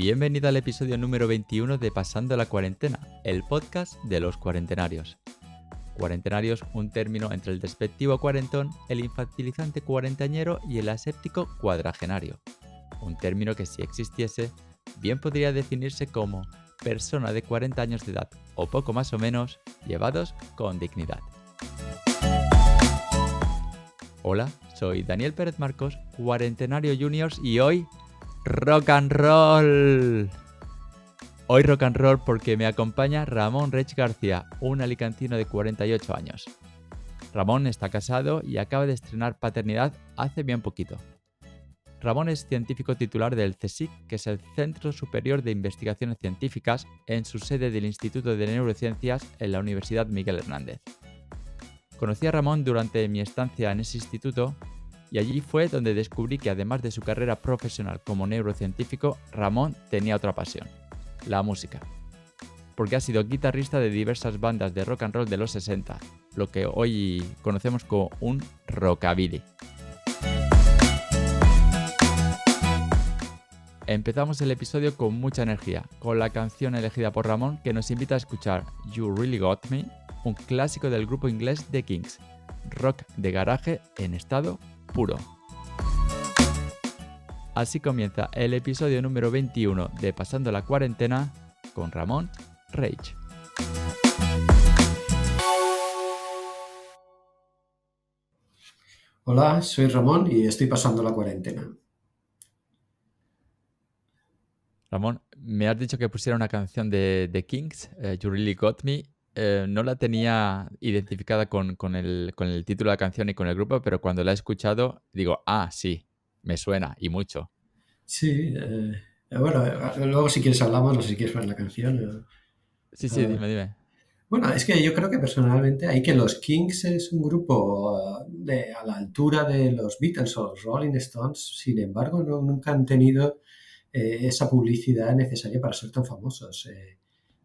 Bienvenido al episodio número 21 de Pasando la Cuarentena, el podcast de los cuarentenarios. Cuarentenarios, un término entre el despectivo cuarentón, el infantilizante cuarentañero y el aséptico cuadragenario. Un término que si existiese, bien podría definirse como persona de 40 años de edad, o poco más o menos, llevados con dignidad. Hola, soy Daniel Pérez Marcos, cuarentenario juniors y hoy rock and roll. Hoy rock and roll porque me acompaña Ramón Reig García, un alicantino de 48 años. Ramón está casado y acaba de estrenar paternidad hace bien poquito. Ramón es científico titular del CSIC, que es el Centro Superior de Investigaciones Científicas, en su sede del Instituto de Neurociencias en la Universidad Miguel Hernández. Conocí a Ramón durante mi estancia en ese instituto y allí fue donde descubrí que además de su carrera profesional como neurocientífico, Ramón tenía otra pasión: la música. Porque ha sido guitarrista de diversas bandas de rock and roll de los 60, lo que hoy conocemos como un rockabilly. Empezamos el episodio con mucha energía, con la canción elegida por Ramón que nos invita a escuchar You Really Got Me, un clásico del grupo inglés The Kinks, rock de garaje en estado puro. Así comienza el episodio número 21 de Pasando la Cuarentena con Ramón Reig. Hola, soy Ramón y estoy pasando la cuarentena. Ramón, me has dicho que pusiera una canción de The Kinks, You Really Got Me. No la tenía identificada con el título de la canción y con el grupo, pero cuando la he escuchado digo, sí, me suena y mucho. Sí, bueno, luego si quieres hablamos, no sé si quieres ver la canción. Sí, Eh, dime. bueno, es que yo creo que personalmente hay que los Kinks es un grupo a la altura de los Beatles o los Rolling Stones. Sin embargo, nunca han tenido esa publicidad necesaria para ser tan famosos.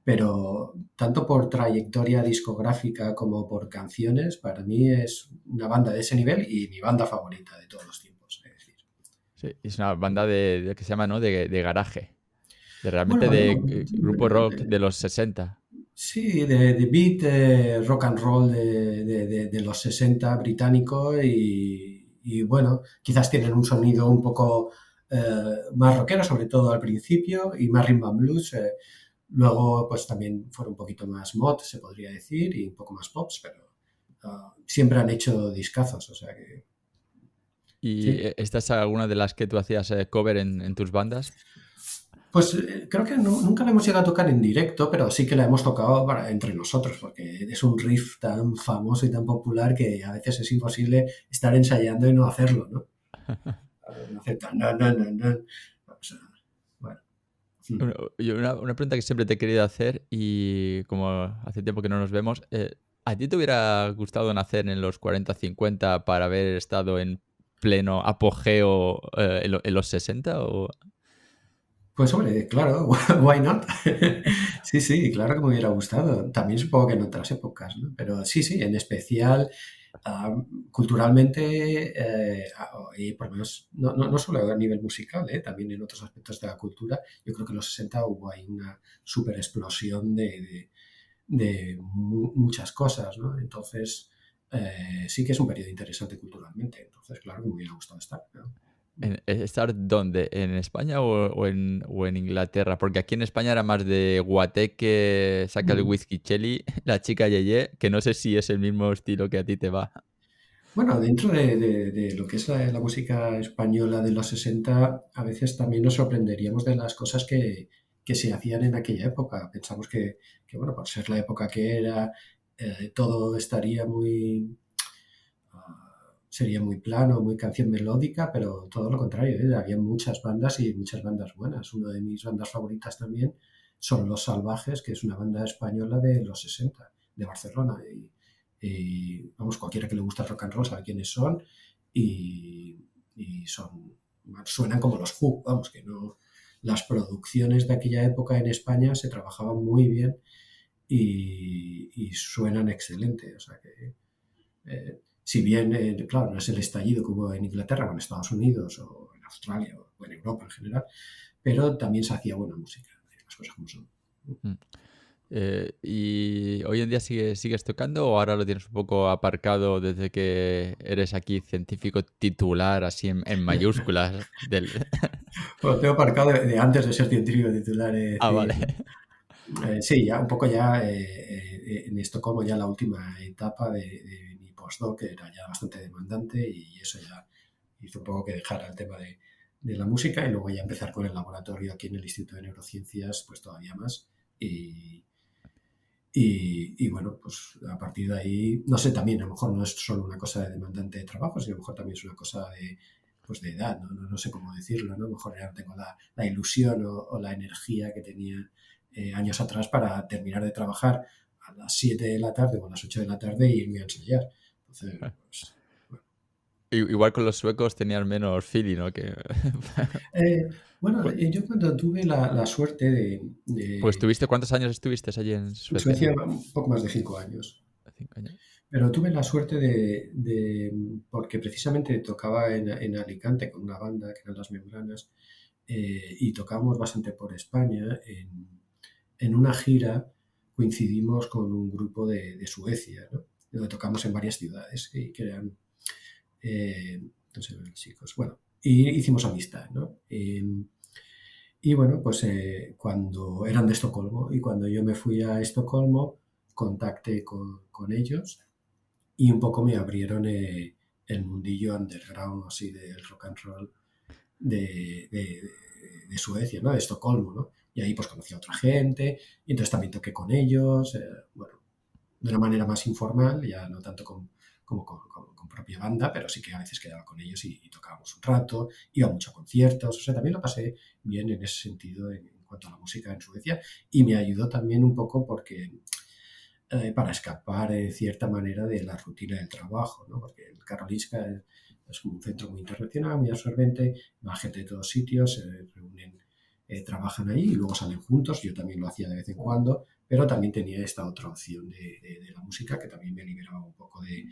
Pero tanto por trayectoria discográfica como por canciones, para mí es una banda de ese nivel y mi banda favorita de todos los tiempos, es decir. Sí, es una banda de que se llama, ¿no? De garaje. Realmente Bueno, de grupo rock de los 60. sí, de beat, rock and roll de los 60 británico y bueno, quizás tienen un sonido un poco más rockero, sobre todo al principio, y más rhythm and blues. Luego, pues también fueron un poquito más mod, se podría decir, y un poco más pops, pero siempre han hecho discazos, o sea que ¿Y sí. esta es alguna de las que tú hacías cover en tus bandas? Pues creo que nunca la hemos llegado a tocar en directo, pero sí que la hemos tocado entre nosotros, porque es un riff tan famoso y tan popular que a veces es imposible estar ensayando y no hacerlo, ¿no? No hacer tan, no, no, no, no. O sea, bueno. Una pregunta que siempre te he querido hacer y como hace tiempo que no nos vemos, ¿a ti te hubiera gustado nacer en los 40-50 para haber estado en pleno apogeo en los 60? ¿O? Pues hombre, claro, why not? Sí, sí, claro que me hubiera gustado. También supongo que en otras épocas, ¿no? Pero sí, sí, en especial ah, culturalmente, y por lo menos no solo a nivel musical, también en otros aspectos de la cultura, yo creo que en los 60 hubo ahí una super explosión de muchas cosas, ¿no? Entonces, sí que es un periodo interesante culturalmente. Entonces, claro que me hubiera gustado estar, ¿no? ¿Estar dónde? ¿En España o en Inglaterra? Porque aquí en España era más de guateque, saca el Mm. whisky cheli, la chica yeye, que no sé si es el mismo estilo que a ti te va. Bueno, dentro de lo que es la música española de los 60, a veces también nos sorprenderíamos de las cosas que se hacían en aquella época. Pensamos que, bueno, por ser la época que era, todo estaría sería muy plano, muy canción melódica, pero todo lo contrario, ¿eh? Había muchas bandas y muchas bandas buenas. Una de mis bandas favoritas también son Los Salvajes, que es una banda española de los 60, de Barcelona. Y, vamos, cualquiera que le gusta el rock and roll sabe quiénes son y suenan como los Who, vamos, que no. Las producciones de aquella época en España se trabajaban muy bien y suenan excelente. O sea que si bien, claro, no es el estallido que hubo en Inglaterra o en Estados Unidos o en Australia o en Europa en general, pero también se hacía buena música, las cosas como son. Mm. ¿Y hoy en día sigues tocando o ahora lo tienes un poco aparcado desde que eres aquí científico titular, así en mayúsculas del... Bueno, tengo aparcado de antes de ser científico titular, es Ah, vale. decir, sí, ya un poco ya en Estocolmo ya la última etapa de mi postdoc, que era ya bastante demandante y eso ya hizo un poco que dejara el tema de la música y luego ya empezar con el laboratorio aquí en el Instituto de Neurociencias, pues todavía más. Y, y bueno, pues a partir de ahí, no sé, también a lo mejor no es solo una cosa de demandante de trabajo, sino a lo mejor también es una cosa de, pues de edad, no sé cómo decirlo, ¿no? A lo mejor ya no tengo la ilusión o la energía que tenía años atrás para terminar de trabajar a las 7 de la tarde o a las 8 de la tarde e irme a ensayar. Entonces, pues, bueno. Igual con los suecos tenías menos feeling, ¿no? Que... Eh, bueno, Pues yo cuando tuve la suerte pues de tuviste, ¿cuántos años estuviste allí en en Suecia? Suecia, un poco más de 5 años. 5 años. Pero tuve la suerte porque precisamente tocaba en Alicante con una banda que eran Las Membranas, y tocábamos bastante por España. En una gira coincidimos con un grupo de Suecia, ¿no? Donde tocamos en varias ciudades que eran, no sé, chicos, bueno, y hicimos amistad, ¿no? Y bueno, pues cuando eran de Estocolmo y cuando yo me fui a Estocolmo, contacté con ellos y un poco me abrieron el mundillo underground así del rock and roll de Suecia, ¿no? De Estocolmo, ¿no? Y ahí pues conocí a otra gente y entonces también toqué con ellos, bueno, de una manera más informal, ya no tanto como con propia banda, pero sí que a veces quedaba con ellos y tocábamos un rato, iba mucho a conciertos, o sea, también lo pasé bien en ese sentido en cuanto a la música en Suecia y me ayudó también un poco porque para escapar de cierta manera de la rutina del trabajo, ¿no? Porque el Karolinska es un centro muy internacional, muy absorbente, va gente de todos sitios, se reúnen, trabajan ahí y luego salen juntos, yo también lo hacía de vez en cuando, pero también tenía esta otra opción de la música que también me liberaba un poco de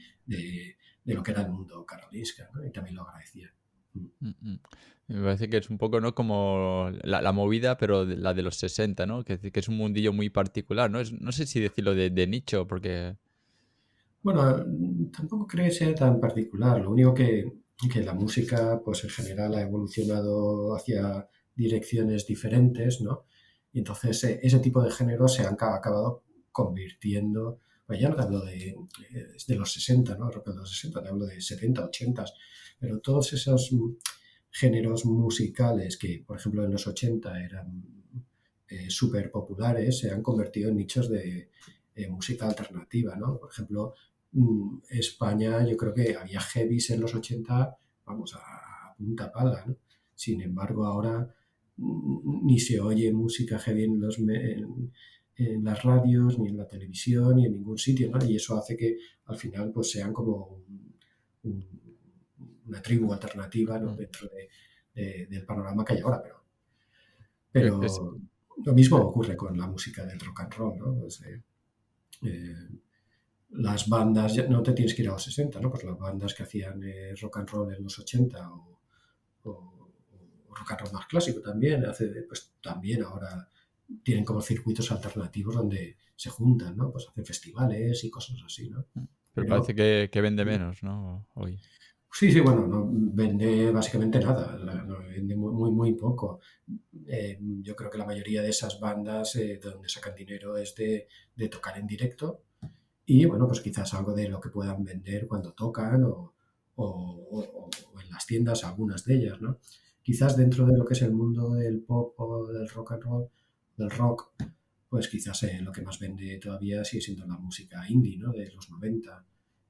lo que era el mundo Karolinska, ¿no? Y también lo agradecía. Mm. Mm, mm. Me parece que es un poco, ¿no? Como la movida, pero la de los 60, ¿no? Que es un mundillo muy particular, ¿no? No sé si decirlo de nicho, porque... Bueno, tampoco creo que sea tan particular. Lo único que la música, pues en general ha evolucionado hacia direcciones diferentes, ¿no? Y entonces ese tipo de géneros se han acabado convirtiendo, pues ya no te hablo de los 60, ¿no? Rock de los 60, te hablo de 70, 80, pero todos esos géneros musicales que, por ejemplo, en los 80 eran súper populares, se han convertido en nichos de música alternativa, ¿no? Por ejemplo, España, yo creo que había heavies en los 80, vamos, a punta pala, ¿no? Sin embargo, ahora ni se oye música heavy en las radios, ni en la televisión, ni en ningún sitio, ¿no? Y eso hace que al final pues sean como un- una tribu alternativa, ¿no? Mm. Dentro del panorama que hay ahora, Eh, es- pero lo mismo eh, ocurre con la música del rock and roll, ¿no? Pues, eh, las bandas, no te tienes que ir a los 60, ¿no? Pues las bandas que hacían rock and roll en los 80 o rock and roll más clásico también, pues también ahora tienen como circuitos alternativos donde se juntan, ¿no? Pues hacen festivales y cosas así, ¿no? pero parece Pero que vende menos, ¿no? Hoy. sí, sí, bueno, no vende básicamente nada, no vende muy poco. Yo creo que la mayoría de esas bandas de donde sacan dinero es de tocar en directo y bueno, pues quizás algo de lo que puedan vender cuando tocan o en las tiendas, algunas de ellas, ¿no? Quizás dentro de lo que es el mundo del pop o del rock and roll, del rock, pues quizás lo que más vende todavía sigue siendo la música indie, ¿no? De los 90.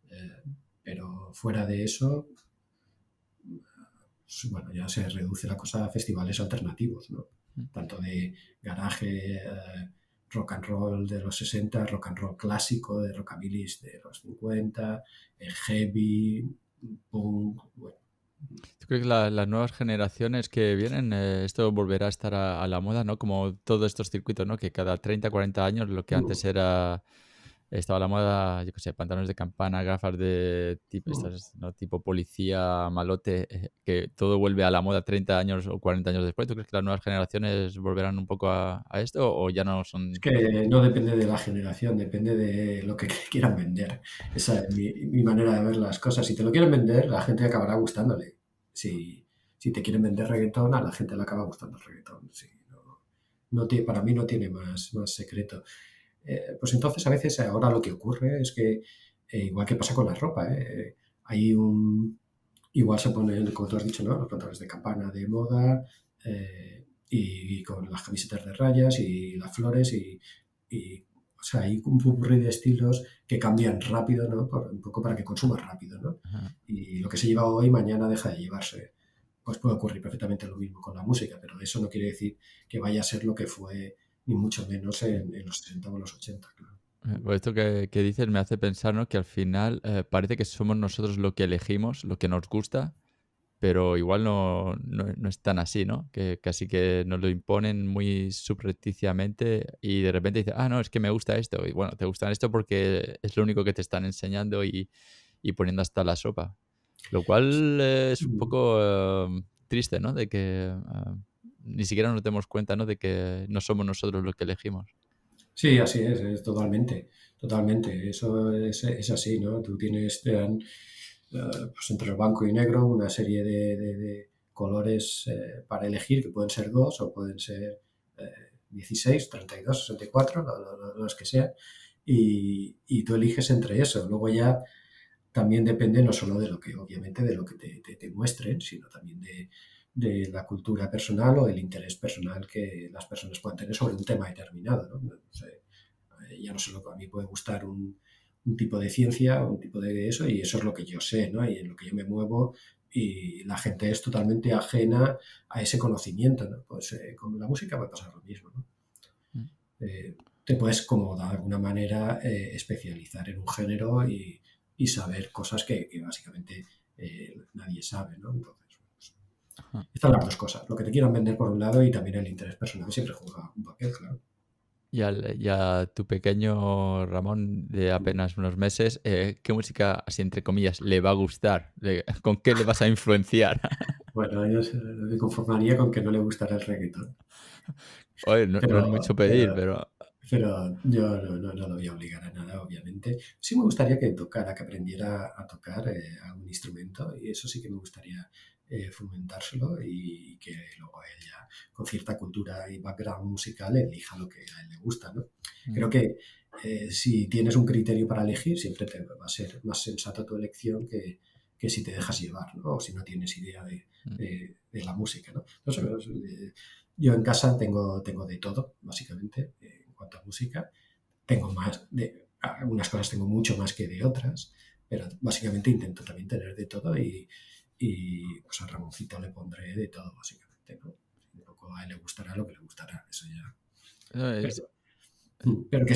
Eh, pero fuera de eso, pues, bueno, ya se reduce la cosa a festivales alternativos, ¿no? Mm. Tanto de garaje, rock and roll de los 60, rock and roll clásico de rockabilly de los 50, heavy, punk, bueno. ¿Tú crees que las nuevas generaciones que vienen, esto volverá a estar a la moda, ¿no? Como todos estos circuitos, ¿no? Que cada 30, 40 años lo que antes era estaba la moda, yo qué sé, pantalones de campana, gafas de tipo, Mm. estas, ¿no? Tipo policía, malote, que todo vuelve a la moda 30 años o 40 años después. ¿Tú crees que las nuevas generaciones volverán un poco a esto o ya no Es son... que no depende de la generación, depende de lo que quieran vender. Esa es mi manera de ver las cosas. Si te lo quieren vender, la gente acabará gustándole. Si te quieren vender reggaetón, a la gente le acaba gustando el reggaetón. Sí, para mí no tiene más secreto. Pues entonces a veces ahora lo que ocurre es que, igual que pasa con la ropa, hay un, igual se ponen, como tú has dicho, ¿no? Los pantalones de campana de moda, y con las camisetas de rayas y las flores o sea, hay un popurrí de estilos que cambian rápido, ¿no? Un poco para que consumas rápido, ¿no? Ajá. Y lo que se lleva hoy, mañana deja de llevarse. Pues puede ocurrir perfectamente lo mismo con la música, pero eso no quiere decir que vaya a ser lo que fue, ni mucho menos en los 60 o los 80, claro. Pues esto que dices me hace pensar, ¿no? Que al final parece que somos nosotros lo que elegimos, lo que nos gusta, pero igual no es tan así, ¿no? Que casi que nos lo imponen muy subrepticiamente y de repente dices, ah, no, es que me gusta esto. Y bueno, te gusta esto porque es lo único que te están enseñando y poniendo hasta la sopa. Lo cual es un Mm. poco triste, ¿no? De que ni siquiera nos demos cuenta, ¿no? De que no somos nosotros los que elegimos. Sí, así es totalmente, totalmente. Eso es así, ¿no? Tú tienes, te dan, pues entre el blanco y negro una serie de colores, para elegir, que pueden ser dos o pueden ser, 16, 32, 64, los que sean, y tú eliges entre eso. Luego ya también depende no solo de lo que, obviamente, de lo que te muestren, sino también de la cultura personal o el interés personal que las personas puedan tener sobre un tema determinado, ¿no? No sé, ya no solo a mí puede gustar un tipo de ciencia, un tipo de eso, y eso es lo que yo sé, ¿no? Y en lo que yo me muevo, y la gente es totalmente ajena a ese conocimiento, ¿no? Pues, con la música va a pasar lo mismo, ¿no? Mm. Te puedes como de alguna manera, especializar en un género y saber cosas que básicamente, nadie sabe, ¿no? Entonces, pues, Ajá. están las dos cosas, lo que te quieran vender por un lado y también el interés personal siempre juega un papel, claro. Y a tu pequeño Ramón de apenas unos meses, ¿qué música, así entre comillas, le va a gustar? ¿Con qué le vas a influenciar? Bueno, yo me conformaría con que no le gustara el reggaetón, Oye, no es pero, mucho pedir, pero, pero... pero yo no lo voy a obligar a nada, obviamente. Sí me gustaría que tocara, que aprendiera a tocar, algún instrumento, y eso sí que me gustaría, fomentárselo, y que luego él ya, con cierta cultura y background musical, elija lo que a él le gusta, ¿no? Mm, Creo que, si tienes un criterio para elegir, siempre te va a ser más sensata tu elección que si te dejas llevar, ¿no? O si no tienes idea mm, de la música, ¿no? Entonces, yo en casa tengo de todo, básicamente, en cuanto a música. Tengo más de algunas cosas tengo mucho más que de otras, pero básicamente intento también tener de todo, y pues a Ramoncito le pondré de todo, básicamente, ¿no? Un poco a él le gustará lo que le gustará, eso ya. no, Pero, pero que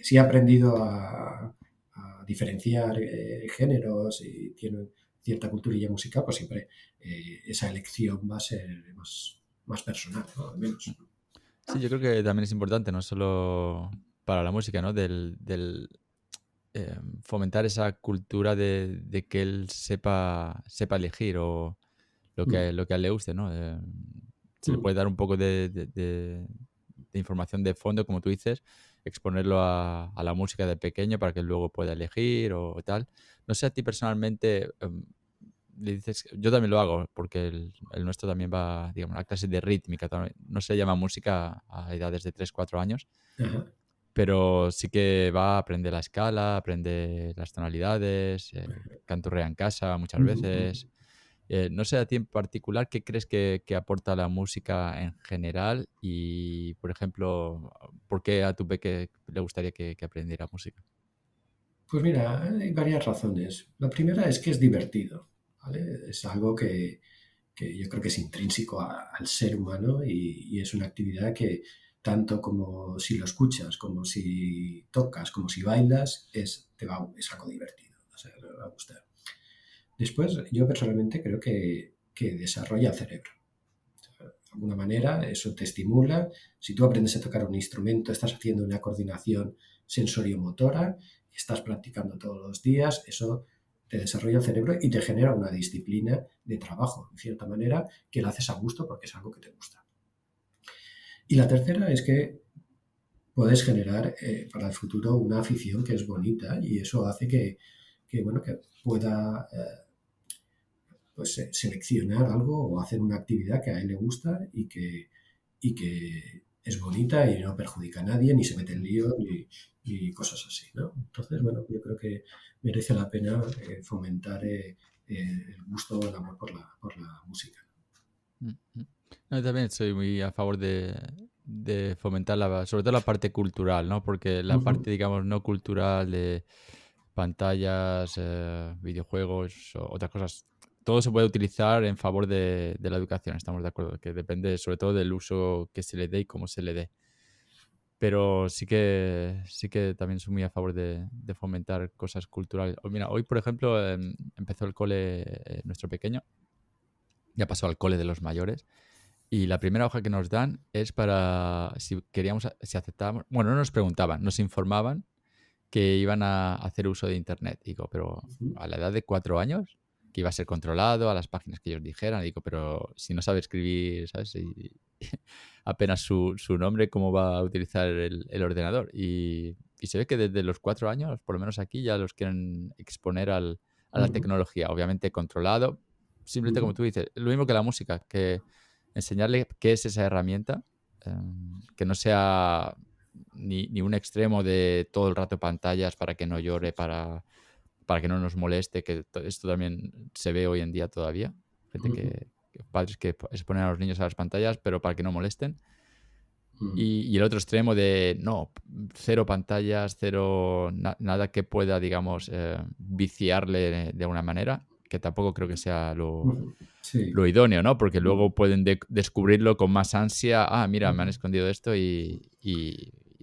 si ha aprendido a diferenciar, géneros y tiene cierta culturilla musical, pues siempre, esa elección va a ser más personal, ¿no? Al menos. sí, yo creo que también es importante, no solo para la música, ¿no? Fomentar esa cultura de que él sepa elegir o Mm. lo que a él le guste, ¿no? Se le Mm. puede dar un poco de información de fondo, como tú dices, exponerlo a la música de pequeño para que él luego pueda elegir o tal. No sé a ti personalmente, le dices, yo también lo hago, porque el nuestro también va, digamos, a clases de rítmica, también. No se llama música a edades de 3 4 años, Ajá. pero sí que va a aprender la escala, aprende las tonalidades, canturrea en casa muchas Ujú, ujú. veces. No sé a ti en particular qué crees que aporta la música en general y, por ejemplo, ¿por qué a tu peque le gustaría que aprendiera música? Pues mira, hay varias razones. La primera es que es divertido, ¿vale? Es algo que yo creo que es intrínseco al ser humano, y es una actividad que tanto como si lo escuchas, como si tocas, como si bailas, es algo divertido, o sea, te va a gustar. Después, yo personalmente creo que desarrolla el cerebro. De alguna manera, eso te estimula. Si tú aprendes a tocar un instrumento, estás haciendo una coordinación sensoriomotora, y estás practicando todos los días, eso te desarrolla el cerebro y te genera una disciplina de trabajo, de cierta manera, que la haces a gusto porque es algo que te gusta. Y la tercera es que puedes generar para el futuro una afición que es bonita y eso hace bueno, que pueda pues, seleccionar algo o hacer una actividad que a él le gusta y que es bonita y no perjudica a nadie, ni se mete en lío, ni cosas así, ¿no? Entonces, bueno, yo creo que merece la pena fomentar el gusto o el amor por la música. Mm, mm. No, yo también soy muy a favor de fomentar sobre todo la parte cultural, ¿no? Porque la Ujú, parte, digamos, no cultural de pantallas, videojuegos o otras cosas, todo se puede utilizar en favor de la educación, estamos de acuerdo, que depende sobre todo del uso que se le dé y cómo se le dé. Pero sí que también soy muy a favor de fomentar cosas culturales. Mira, hoy, por ejemplo, empezó el cole, nuestro pequeño, ya pasó al cole de los mayores. Y la primera hoja que nos dan es para si queríamos, si aceptábamos, bueno, no nos preguntaban, nos informaban que iban a hacer uso de Internet. Digo, pero ujú, a la edad de 4 años, que iba a ser controlado a las páginas que ellos dijeran. Digo, pero si no sabe escribir, ¿sabes? Y apenas su nombre, ¿cómo va a utilizar el ordenador? Y se ve que desde los 4 años, por lo menos aquí, ya los quieren exponer a la ujú, tecnología, obviamente controlado. Simplemente como ujú, tú dices, lo mismo que la música, que enseñarle qué es esa herramienta, que no sea ni un extremo de todo el rato pantallas para que no llore, para que no nos moleste, que esto también se ve hoy en día todavía. Gente ujú, padres que exponen a los niños a las pantallas, pero para que no molesten. ujú, Y el otro extremo de no, cero pantallas, cero nada que pueda, digamos, viciarle de alguna manera, que tampoco creo que sea ujú. Sí. lo idóneo, ¿no? Porque No. luego pueden descubrirlo con más ansia. Ah, mira, me han Ujú. escondido esto y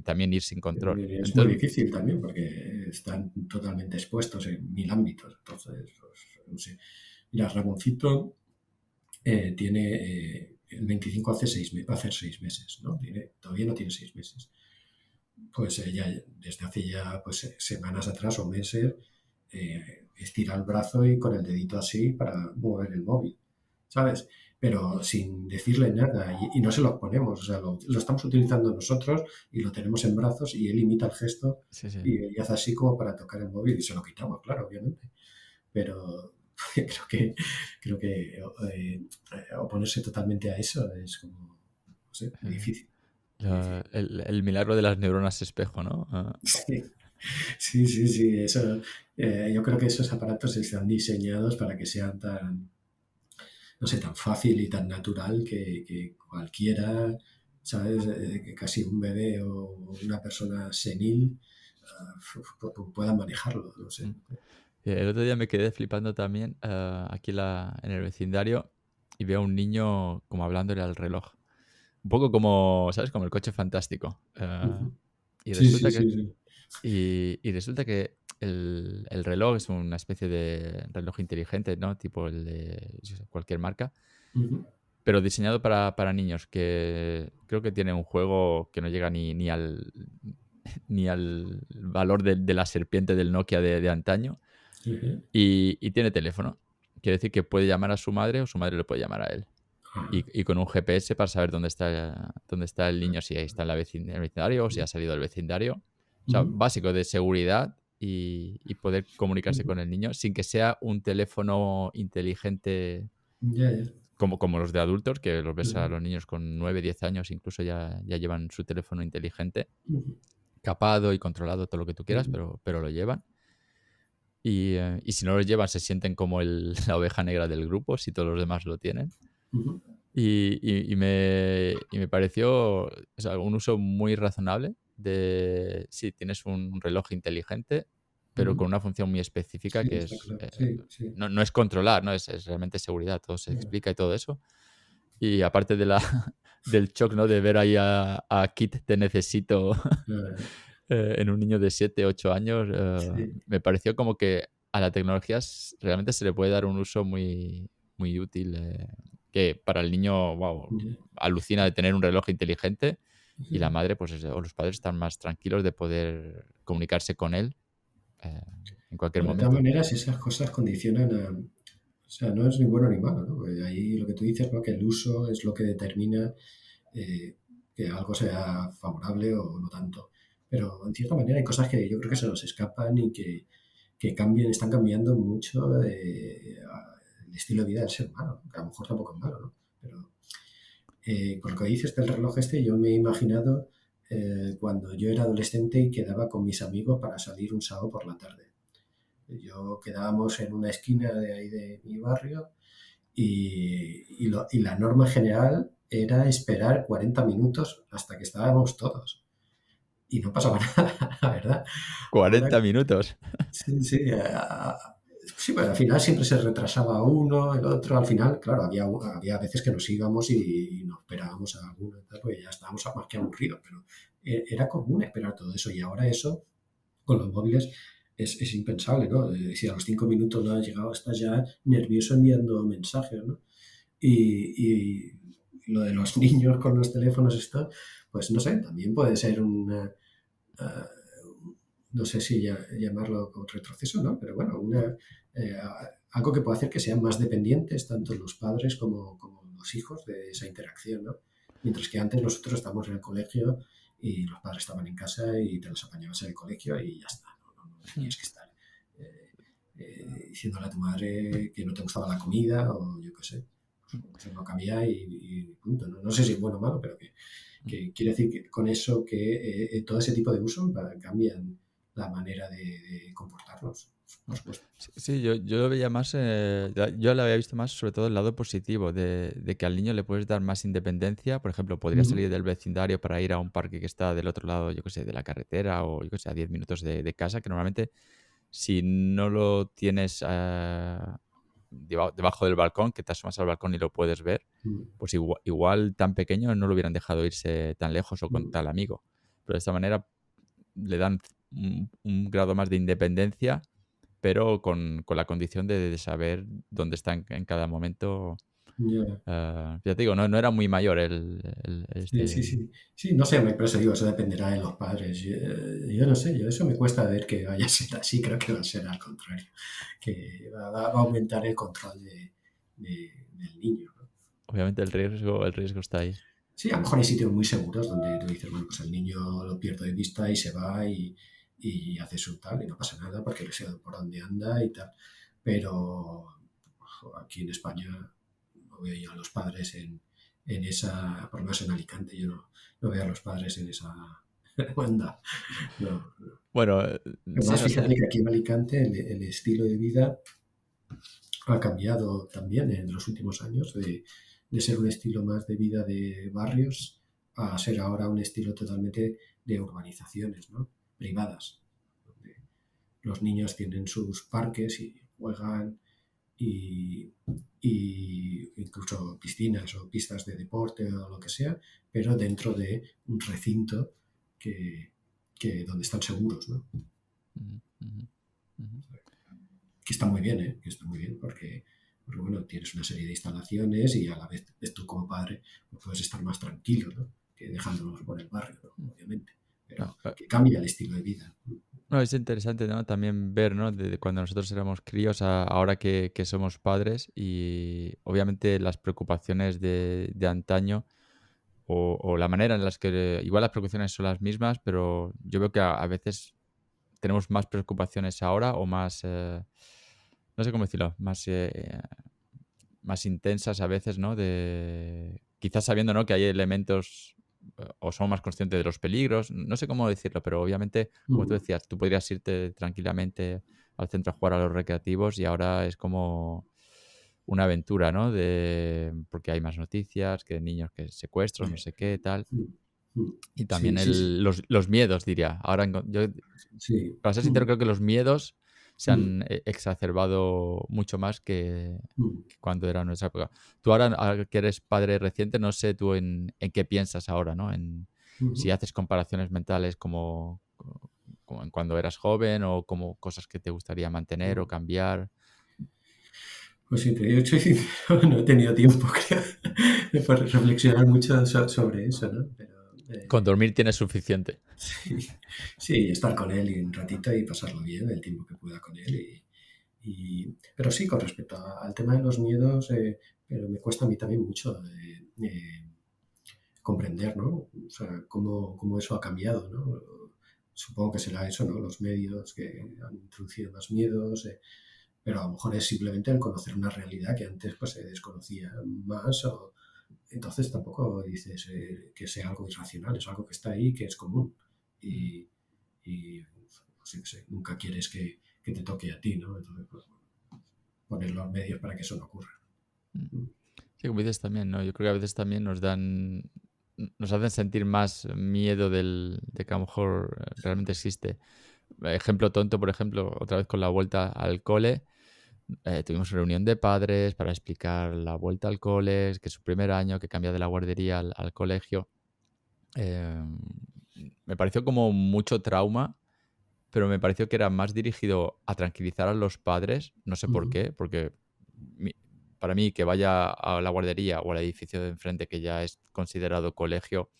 también ir sin control. Es muy Entonces, difícil también porque están totalmente expuestos en mil ámbitos. Entonces, pues, no sé. Mira, Ramoncito tiene el 25 va a hacer 6 meses, ¿no? Todavía no tiene 6 meses. Pues ella desde hace ya pues, semanas atrás o meses estira el brazo y con el dedito así para mover el móvil, ¿sabes? Pero sin decirle nada y no se lo ponemos, o sea, lo estamos utilizando nosotros y lo tenemos en brazos y él imita el gesto sí, sí. y hace así como para tocar el móvil y se lo quitamos, claro, obviamente. Pero creo que oponerse totalmente a eso es como, no sé, muy Eh, difícil. Muy difícil. el milagro de las neuronas espejo, ¿no? Sí. Sí, sí, sí, eso, yo creo que esos aparatos están diseñados para que sean tan, no sé, tan fácil y tan natural que cualquiera, ¿sabes? Que casi un bebé o una persona senil pueda manejarlo, no sé. Mm. El otro día me quedé flipando también aquí en el vecindario y veo a un niño como hablándole al reloj. Un poco como, ¿sabes? Como el coche fantástico. Ujú. Y Sí, sí, resulta que sí, sí. Y resulta que el reloj es una especie de reloj inteligente, ¿no? Tipo el de yo qué sé, cualquier marca, Ujú. pero diseñado para niños, que creo que tiene un juego que no llega ni al valor de la serpiente del Nokia de antaño, Ujú. y tiene teléfono. Quiere decir que puede llamar a su madre o su madre le puede llamar a él. Ajá. Y con un GPS para saber dónde está el niño, si ahí está en el vecindario o si ha salido del vecindario. O sea, Ujú. básico de seguridad y poder comunicarse Ujú. con el niño sin que sea un teléfono inteligente Ya, ya. como los de adultos, que los ves a Ujú. los niños con 9 10 años, incluso ya llevan su teléfono inteligente, Ujú. capado y controlado, todo lo que tú quieras, Ujú. pero lo llevan. Y si no lo llevan, se sienten como la oveja negra del grupo, si todos los demás lo tienen. Ujú. Y me pareció, o sea, un uso muy razonable de, sí, tienes un reloj inteligente, pero con Ujú. una función muy específica Sí, que está es, claro. Sí, sí. no es controlar, ¿no? Es realmente seguridad, todo se Ya. explica y todo eso. Y aparte del shock, ¿no? De ver ahí a Kit Te Necesito Ah, en un niño de 7 8 años, sí. me pareció como que a la tecnología realmente se le puede dar un uso muy, muy útil, que para el niño, wow, Ya. alucina de tener un reloj inteligente y la Sí. madre, pues, o los padres están más tranquilos de poder comunicarse con él eh, en cualquier Bueno, de todas momento. maneras, esas cosas condicionan a... O sea, no es ni bueno ni malo, ¿no? Porque ahí lo que tú dices, ¿no? Que el uso es lo que determina eh, que algo sea favorable o no tanto. Pero en cierta manera hay cosas que yo creo que se nos escapan y que cambian, están cambiando mucho el estilo de vida del ser humano, que a lo mejor tampoco es malo, ¿no? Pero por lo que dices del reloj este, yo me he imaginado cuando yo era adolescente y quedaba con mis amigos para salir un sábado por la tarde. Yo quedábamos en una esquina de ahí de mi barrio y la norma general era esperar 40 minutos hasta que estábamos todos. Y no pasaba nada, la verdad. Ahora, 40 minutos. sí, sí, sí, pero al final siempre se retrasaba uno, el otro. Al final, claro, había veces que nos íbamos y nos esperábamos a alguno, y tal, porque ya estábamos más que aburridos, pero era común esperar todo eso. Y ahora eso, con los móviles, es impensable, ¿no? Si a los 5 minutos no has llegado, estás ya nervioso enviando mensajes, ¿no? Y lo de los niños con los teléfonos, esto, pues no sé, también puede ser una, no sé si llamarlo como retroceso, ¿no? Pero bueno, eh, algo que puede hacer que sean más dependientes tanto los padres como los hijos de esa interacción, ¿no? Mientras que antes nosotros estábamos en el colegio y los padres estaban en casa y te los apañabas en el colegio y ya está, no tenías que estar eh, diciéndole a tu madre que no te gustaba la comida o yo qué sé. Pues no cambia y punto. No sé si es bueno o malo, pero que quiere decir que con eso que todo ese tipo de usos cambian la manera de comportarnos, por supuesto. Sí, sí, yo lo veía más, yo lo había visto más sobre todo el lado positivo, de que al niño le puedes dar más independencia. Por ejemplo, podría Ujú. salir del vecindario para ir a un parque que está del otro lado, yo qué sé, de la carretera o yo qué sé, a 10 minutos de casa, que normalmente si no lo tienes debajo del balcón, que te asomas al balcón y lo puedes ver, Mm, pues igual tan pequeño no lo hubieran dejado irse tan lejos o con mm. tal amigo. Pero de esta manera le dan un grado más de independencia, pero con la condición de saber dónde está en cada momento. Ya. Ya te digo, no era muy mayor Sí, sí, sí. Sí, no sé, por eso digo, eso dependerá de los padres. Yo no sé, eso me cuesta ver que vaya a ser así, creo que va a ser al contrario, que va a aumentar el control del niño, ¿no? Obviamente el riesgo está ahí. Sí, a lo mejor hay sitios muy seguros donde tú dices, bueno, pues el niño lo pierde de vista y se va y hace su tal y no pasa nada porque le sé por dónde anda y tal. Pero ojo, aquí en España no veo yo a los padres en esa, por lo menos en Alicante, yo no veo a los padres en esa banda. No. Bueno, sí, Además, no fíjate sé. que aquí en Alicante el estilo de vida ha cambiado también en los últimos años de ser un estilo más de vida de barrios a ser ahora un estilo totalmente de urbanizaciones, ¿no? Privadas, donde los niños tienen sus parques y juegan y incluso piscinas o pistas de deporte o lo que sea, pero dentro de un recinto que, donde están seguros, ¿no? Ujú, ujú, ujú. Que está muy bien, ¿eh? Que está muy bien porque, bueno, tienes una serie de instalaciones y a la vez tú como padre pues puedes estar más tranquilo, ¿no? Que dejándolos por el barrio, ¿no? Obviamente, No, pero que cambia el estilo de vida. no, es interesante, ¿no? También ver, ¿no? De cuando nosotros éramos críos a ahora que somos padres y obviamente las preocupaciones de antaño o la manera en las que igual las preocupaciones son las mismas, pero yo veo que a veces tenemos más preocupaciones ahora o más, no sé cómo decirlo, más intensas a veces, ¿no? Quizás sabiendo, ¿no? Que hay elementos o somos más conscientes de los peligros, no sé cómo decirlo, pero obviamente, como tú Mm. decías, tú podrías irte tranquilamente al centro a jugar a los recreativos y ahora es como una aventura, ¿no? Porque hay más noticias, que niños que secuestros, no sé qué, tal. Mm. Mm. Y Sí, también sí, sí, los miedos, diría. Ahora, yo, sí. para ser sincero, Mm. creo que los miedos se Mm. han exacerbado mucho más Mm. que cuando era nuestra época. Tú ahora, que eres padre reciente, no sé tú en qué piensas ahora, ¿no? Si Mm. haces comparaciones mentales como en cuando eras joven o como cosas que te gustaría mantener o Mm. cambiar. Pues sí, yo soy sincero, no he tenido tiempo, creo, de reflexionar mucho sobre eso, ¿no? Con dormir tienes suficiente. Sí, sí, estar con él y un ratito y pasarlo bien el tiempo que pueda con él. Pero sí, con respecto al tema de los miedos, pero me cuesta a mí también mucho comprender, ¿no? O sea, cómo eso ha cambiado, ¿no? Supongo que será eso, ¿no? Los medios que han introducido más miedos, pero a lo mejor es simplemente el conocer una realidad que antes pues se desconocía más. Entonces tampoco dices que sea algo irracional, es algo que está ahí, que es común. Y, y pues, yo qué sé, nunca quieres que te toque a ti, ¿no? Entonces, pues, poner los medios para que eso no ocurra. Mm. Sí, como dices también, ¿no? Yo creo que a veces también nos hacen sentir más miedo de que a lo mejor realmente existe. Ejemplo tonto, por ejemplo, otra vez con la vuelta al cole. Tuvimos reunión de padres para explicar la vuelta al cole, que es su primer año, que cambia de la guardería al colegio. Eh, Me pareció como mucho trauma, pero me pareció que era más dirigido a tranquilizar a los padres, no sé por Ujú, qué, porque mi- para mí que vaya a la guardería o al edificio de enfrente que ya es considerado colegio,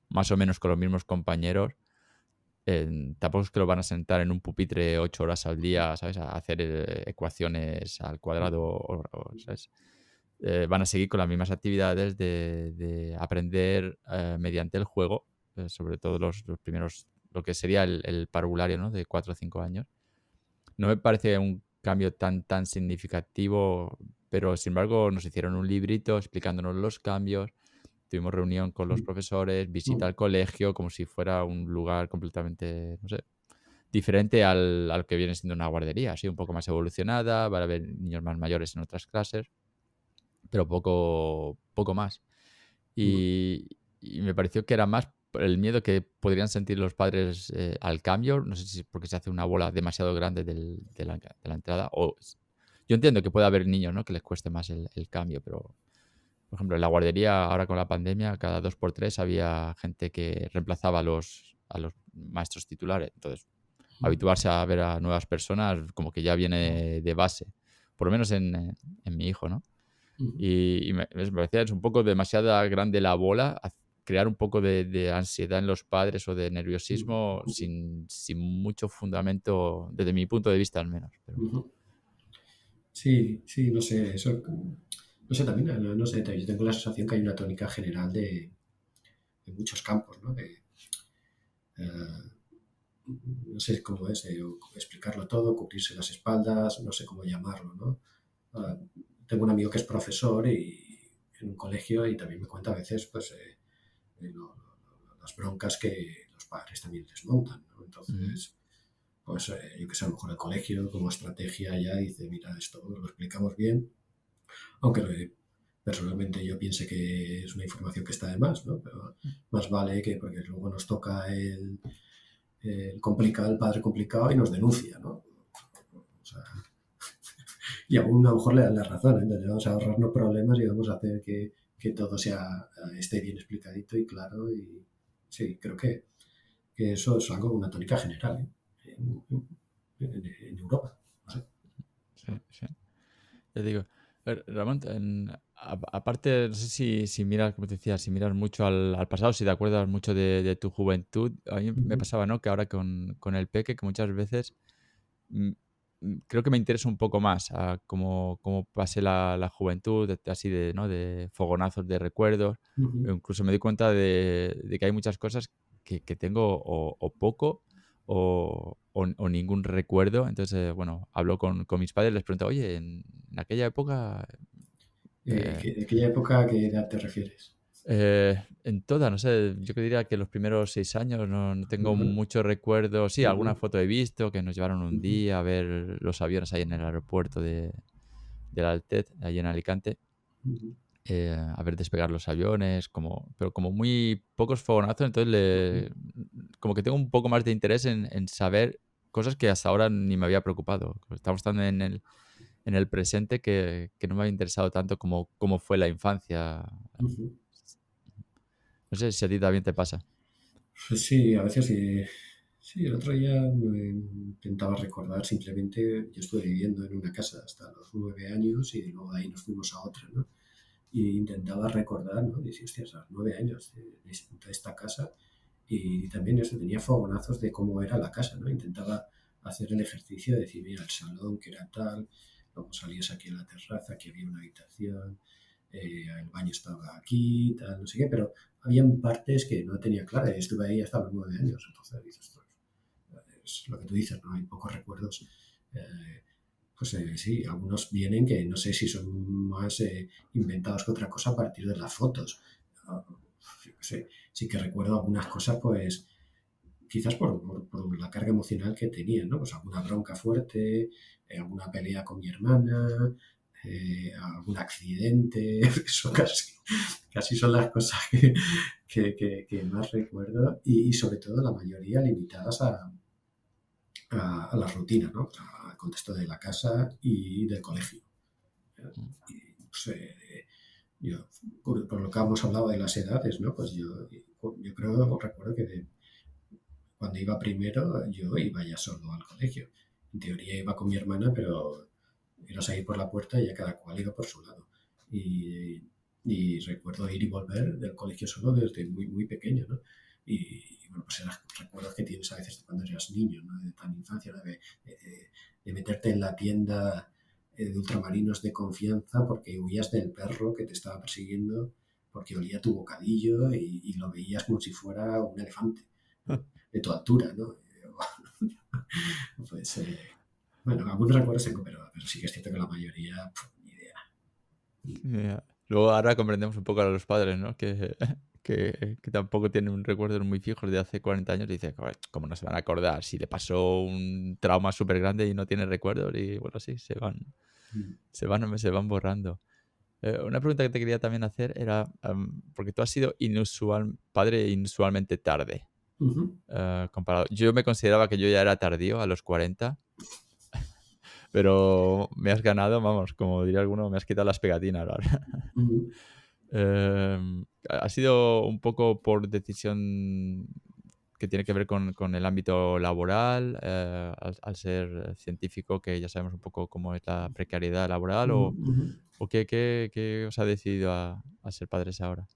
más o menos con los mismos compañeros, tampoco es que lo van a sentar en un pupitre 8 horas al día, ¿sabes? A hacer ecuaciones al cuadrado, ¿sabes? Van a seguir con las mismas actividades de aprender mediante el juego, sobre todo los primeros, lo que sería el parvulario, ¿no? De 4 o 5 años. No me parece un cambio tan significativo, pero sin embargo nos hicieron un librito explicándonos los cambios. Tuvimos reunión con los profesores, visita ujú, al colegio, como si fuera un lugar completamente, no sé, diferente al que viene siendo una guardería, así un poco más evolucionada, van a haber niños más mayores en otras clases, pero poco más. ujú, Y me pareció que era más el miedo que podrían sentir los padres al cambio, no sé si es porque se hace una bola demasiado grande de la entrada, yo entiendo que puede haber niños, ¿no? Que les cueste más el cambio, pero por ejemplo, en la guardería, ahora con la pandemia, cada 2 por 3 había gente que reemplazaba a los maestros titulares. Entonces, ujú. habituarse a ver a nuevas personas como que ya viene de base, por lo menos en mi hijo, ¿no? Ujú, Y me parecía es un poco demasiada grande la bola, crear un poco de ansiedad en los padres o de nerviosismo ujú, sin mucho fundamento, desde mi punto de vista al menos. Pero, ujú. Sí, sí, no sé, eso, no sé, también, no sé, yo tengo la sensación que hay una tónica general de muchos campos, ¿no? Eh, no sé cómo es, explicarlo todo, cubrirse las espaldas, no sé cómo llamarlo, ¿no? Ah, tengo un amigo que es profesor y en un colegio y también me cuenta a veces, pues, las broncas que los padres también les montan, ¿no? ujú, Entonces, pues, yo que sé, a lo mejor el colegio como estrategia ya dice, mira, esto lo explicamos bien, aunque personalmente yo piense que es una información que está de más, ¿no? Pero más vale que, porque luego nos toca el padre complicado y nos denuncia, ¿no? O sea, y aún a lo mejor le dan la razón, ¿eh? Entonces vamos a ahorrarnos problemas y vamos a hacer que todo esté bien explicadito y claro. Y sí, creo que eso es algo, una tónica general, ¿eh? En Europa. No sé. sí, sí. Ya digo, Ramón, aparte, no sé si miras, como te decía, si miras mucho al pasado, si te acuerdas mucho de tu juventud, a mí me Ujú, pasaba, ¿no? Que ahora con el peque, que muchas veces mm, creo que me interesa un poco más a cómo pasé la juventud, así ¿no? De fogonazos de recuerdos. ujú. O incluso me di cuenta de que hay muchas cosas que tengo o poco o ningún recuerdo. Entonces, bueno, hablo con mis padres, les pregunto, oye, en aquella época, eh, ¿De aquella época a qué edad te refieres? en toda, no sé, yo que diría que los primeros 6 años no tengo Ujú, mucho recuerdo. Sí, ujú, alguna foto he visto que nos llevaron un ujú, día a ver los aviones ahí en el aeropuerto del Altet, ahí en Alicante, ujú, a ver despegar los aviones, pero como muy pocos fogonazos, entonces ujú. como que tengo un poco más de interés en saber cosas que hasta ahora ni me había preocupado. Estamos tan en el presente que no me había interesado tanto como cómo fue la infancia. Ujú. No sé si a ti también te pasa. Pues sí, a veces sí. Sí, el otro día me intentaba recordar simplemente, yo estuve viviendo en una casa hasta los 9 años y luego de ahí nos fuimos a otra, ¿no? y intentaba recordar, ¿no? Y decía, hostias, a los 9 años de esta casa y también eso, tenía fogonazos de cómo era la casa, ¿no? Intentaba hacer el ejercicio de decir, mira, el salón que era tal, luego salías aquí a la terraza, aquí había una habitación, el baño estaba aquí, tal, no sé qué, pero habían partes que no tenía claras y estuve ahí hasta los 9 años, entonces dices, "Ostras", es lo que tú dices, ¿no? Hay pocos recuerdos. Pues sí, algunos vienen que no sé si son más inventados que otra cosa a partir de las fotos. Ah, yo qué sé, sí que recuerdo algunas cosas, pues quizás por la carga emocional que tenía, ¿no? Pues alguna bronca fuerte, alguna pelea con mi hermana, algún accidente, eso casi son las cosas que más recuerdo y sobre todo la mayoría limitadas a las rutinas, ¿no? Al contexto de la casa y del colegio. Y, pues, yo, por lo que hemos hablado de las edades, ¿no? Pues yo creo, recuerdo que cuando iba primero yo iba ya solo al colegio. En teoría iba con mi hermana, pero era salir por la puerta y ya cada cual iba por su lado. Y, y recuerdo ir y volver del colegio solo desde muy, muy pequeño, ¿no? Y bueno, pues eran recuerdos que tienes a veces de cuando eras niño, ¿no? De tan infancia, ¿no? De meterte en la tienda de ultramarinos de confianza porque huías del perro que te estaba persiguiendo porque olía tu bocadillo y lo veías como si fuera un elefante, ¿no? De tu altura, ¿no? Pues, bueno, algunos recuerdos tengo, pero sí que es cierto que la mayoría, ni idea. Ya. Luego ahora comprendemos un poco a los padres, ¿no? Que tampoco tienen recuerdos muy fijos de hace 40 años. Y dice, "Joder, ¿cómo no se van a acordar? Si le pasó un trauma súper grande y no tiene recuerdos". Y bueno, sí, Mm. se van borrando. Una pregunta que te quería también hacer era, porque tú has sido padre inusualmente tarde, Ujú. comparado. Yo me consideraba que yo ya era tardío a los 40, pero me has ganado, vamos, como diría alguno, me has quitado las pegatinas ahora. Ujú. Ha sido un poco por decisión que tiene que ver con el ámbito laboral, al ser científico, que ya sabemos un poco cómo es la precariedad laboral, Ujú. Ujú. o qué os ha decidido a ser padres ahora.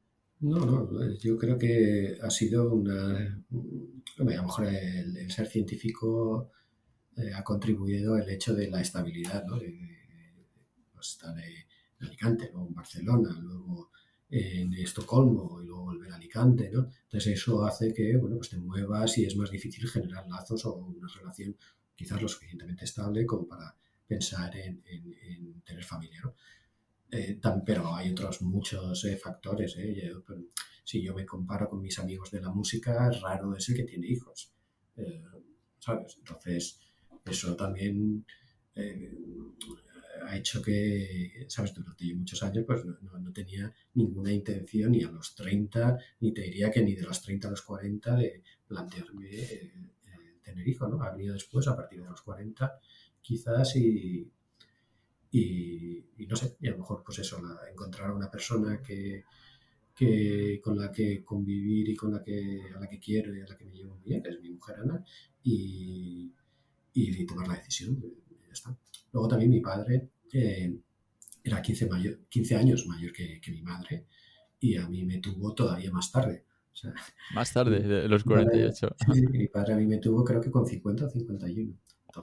No, no, yo creo que ha sido hombre, a lo mejor el ser científico ha contribuido el hecho de la estabilidad, ¿no? Pues, estar en Alicante, luego en Barcelona, luego en Estocolmo y luego volver a Alicante, ¿no? Entonces eso hace que, bueno, pues te muevas y es más difícil generar lazos o una relación quizás lo suficientemente estable como para pensar en tener familia, ¿no? Pero hay otros muchos factores. Si yo me comparo con mis amigos de la música, raro es el que tiene hijos. eh, ¿Sabes? Entonces, eso también eh, ha hecho que, ¿sabes? Durante muchos años pues no tenía ninguna intención ni a los 30 ni te diría que ni de los 30 a los 40 de plantearme tener hijos, ¿no? Ha venido después, a partir de los 40 quizás, y no sé, y a lo mejor pues eso, encontrar una persona con la que convivir y a la que quiero y a la que me llevo muy bien, que es mi mujer Ana, y, y tomar la decisión, ya está. Luego también mi padre era 15 años mayor que mi madre y a mí me tuvo todavía más tarde. O sea, Más tarde, mi de los padre, 48. sí, sí, mi padre a mí me tuvo creo que con 50 o 51.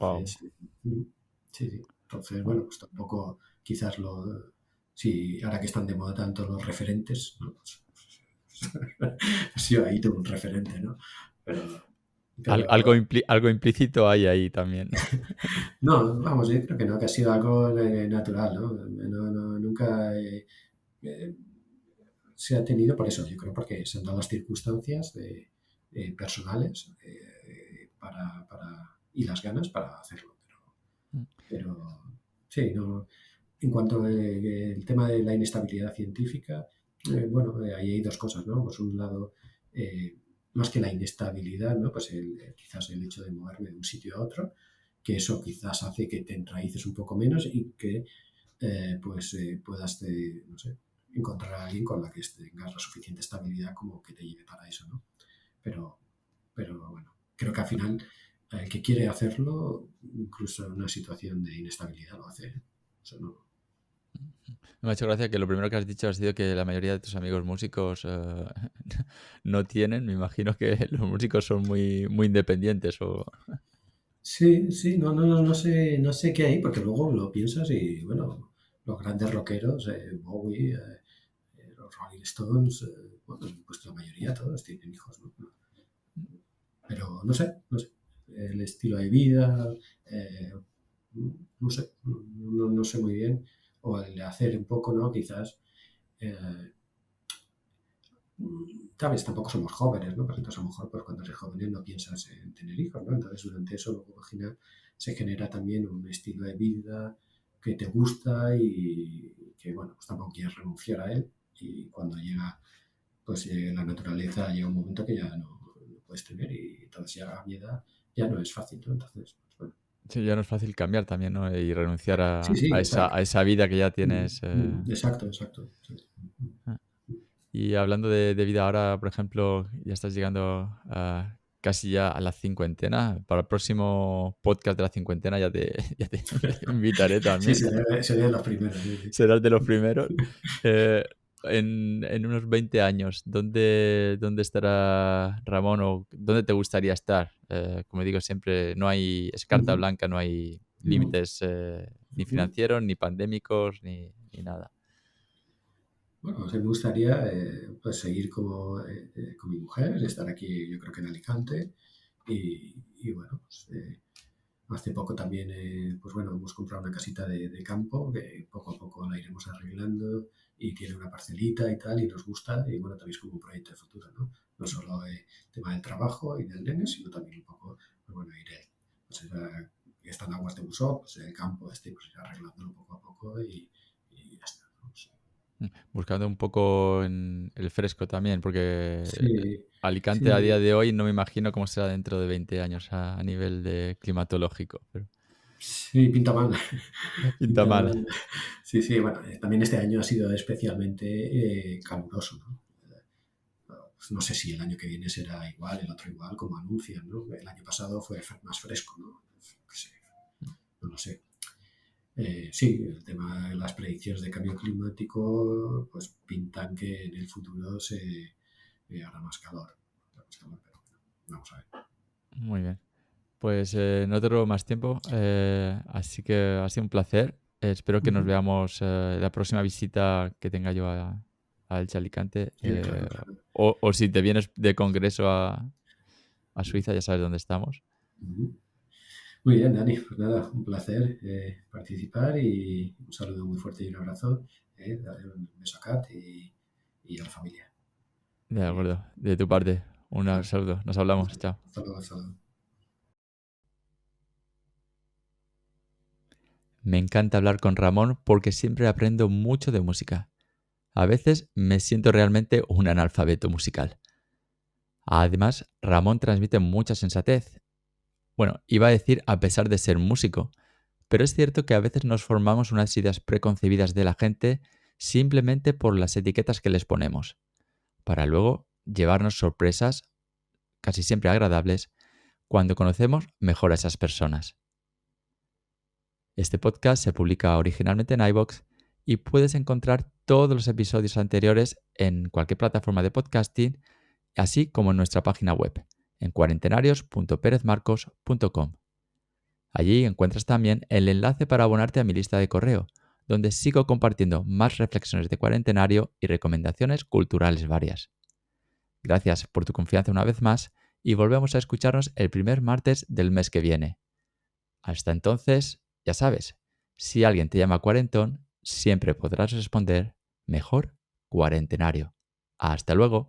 Wow. Entonces, sí, sí. Entonces, Wow. bueno, pues tampoco quizás sí, ahora que están de moda tanto los referentes, ¿no? Sí, ahí tengo un referente, ¿no? Pero, pero Algo implícito hay ahí también. no, vamos, yo creo que no, que ha sido algo natural, ¿no? Nunca eh, se ha tenido por eso, yo creo porque se han dado las circunstancias personales y las ganas para hacerlo. Pero sí, no, en cuanto al tema de la inestabilidad científica, bueno, ahí hay dos cosas, ¿no? Pues un lado, eh, más que la inestabilidad, ¿no? Pues quizás el hecho de moverme de un sitio a otro, que eso quizás hace que te enraíces un poco menos y que puedas, no sé, encontrar a alguien con la que tengas la suficiente estabilidad como que te lleve para eso, ¿no? Pero, pero bueno, creo que al final el que quiere hacerlo, incluso en una situación de inestabilidad, lo hace. ¿Eh? Eso no. Me ha hecho gracia que lo primero que has dicho ha sido que la mayoría de tus amigos músicos no tienen. Me imagino que los músicos son muy, muy independientes o... Sí, sí, no sé qué hay, porque luego lo piensas y, bueno, los grandes rockeros, Bowie, los Rolling Stones, bueno, pues la mayoría, todos tienen hijos, ¿no? Pero no sé, el estilo de vida, eh, no sé muy bien, o el de hacer un poco, ¿no? Quizás, eh, tal vez tampoco somos jóvenes, ¿no? Pero entonces a lo mejor pues, cuando eres joven no piensas en tener hijos, ¿no? Entonces durante eso luego imagina, se genera también un estilo de vida que te gusta y que, bueno, pues tampoco quieres renunciar a él y cuando llega, pues la naturaleza llega un momento que ya no puedes tener y entonces ya a mi edad ya no es fácil, ¿no? Entonces, pues, bueno. Sí, ya no es fácil cambiar también, ¿no? Y renunciar Sí, a, sí, a esa, exacto. a esa vida que ya tienes. Exacto, exacto. Sí. Ah. Y hablando de vida ahora, por ejemplo, ya estás llegando casi ya a la cincuentena. Para el próximo podcast de la cincuentena ya te invitaré Sí, también. sería de los primeros, sí, sí. Serás de los primeros. Eh, en unos 20 años, ¿dónde estará Ramón o dónde te gustaría estar? Como digo siempre, no hay, es carta Ujú, blanca, no hay ujú, límites ni ujú. financieros, ni pandémicos, ni nada. Bueno, pues me gustaría pues seguir con mi mujer, estar aquí yo creo que en Alicante y bueno, pues, hace poco también pues bueno, hemos comprado una casita de campo que poco a poco la iremos arreglando y tiene una parcelita y tal y nos gusta y bueno, también es como un proyecto de futuro, ¿no? No solo el tema del trabajo y del nene, sino también un poco, pues bueno, pues, están aguas de uso, pues el campo pues ir arreglándolo poco a poco y ya está, ¿no? Buscando un poco en el fresco también, porque Sí, Alicante a día sí, de hoy no me imagino cómo será dentro de 20 años a nivel de climatológico, pero sí, pinta mal. pinta Pinta mal. mal. Sí, sí, bueno, también este año ha sido especialmente caluroso, ¿no? Pues no sé si el año que viene será igual, el otro igual, como anuncian, ¿no? El año pasado fue más fresco, ¿no? Sí, no lo sé. Sí, el tema de las predicciones de cambio climático, pues pintan que en el futuro se hará más calor. Más calor, pero bueno, vamos a ver. Muy bien. Pues no te robo más tiempo, así que ha sido un placer. Espero que nos Ujú. veamos la próxima visita que tenga yo a Elche Alicante. Sí, claro, claro. O si te vienes de congreso a Suiza, ya sabes dónde estamos. Ujú. Muy bien, Dani. Pues nada, un placer participar y un saludo muy fuerte y un abrazo. Dale un beso a Kat y a la familia. De Y, acuerdo, de tu parte. Un vale, saludo. Nos hablamos. Chao. hasta luego, hasta luego. Me encanta hablar con Ramón porque siempre aprendo mucho de música. A veces me siento realmente un analfabeto musical. Además, Ramón transmite mucha sensatez. Bueno, iba a decir a pesar de ser músico, pero es cierto que a veces nos formamos unas ideas preconcebidas de la gente simplemente por las etiquetas que les ponemos, para luego llevarnos sorpresas, casi siempre agradables, cuando conocemos mejor a esas personas. Este podcast se publica originalmente en iVoox y puedes encontrar todos los episodios anteriores en cualquier plataforma de podcasting, así como en nuestra página web, en cuarentenarios.perezmarcos.com. Allí encuentras también el enlace para abonarte a mi lista de correo, donde sigo compartiendo más reflexiones de cuarentenario y recomendaciones culturales varias. Gracias por tu confianza una vez más y volvemos a escucharnos el primer martes del mes que viene. Hasta entonces, ya sabes, si alguien te llama cuarentón, siempre podrás responder mejor cuarentenario. Hasta luego.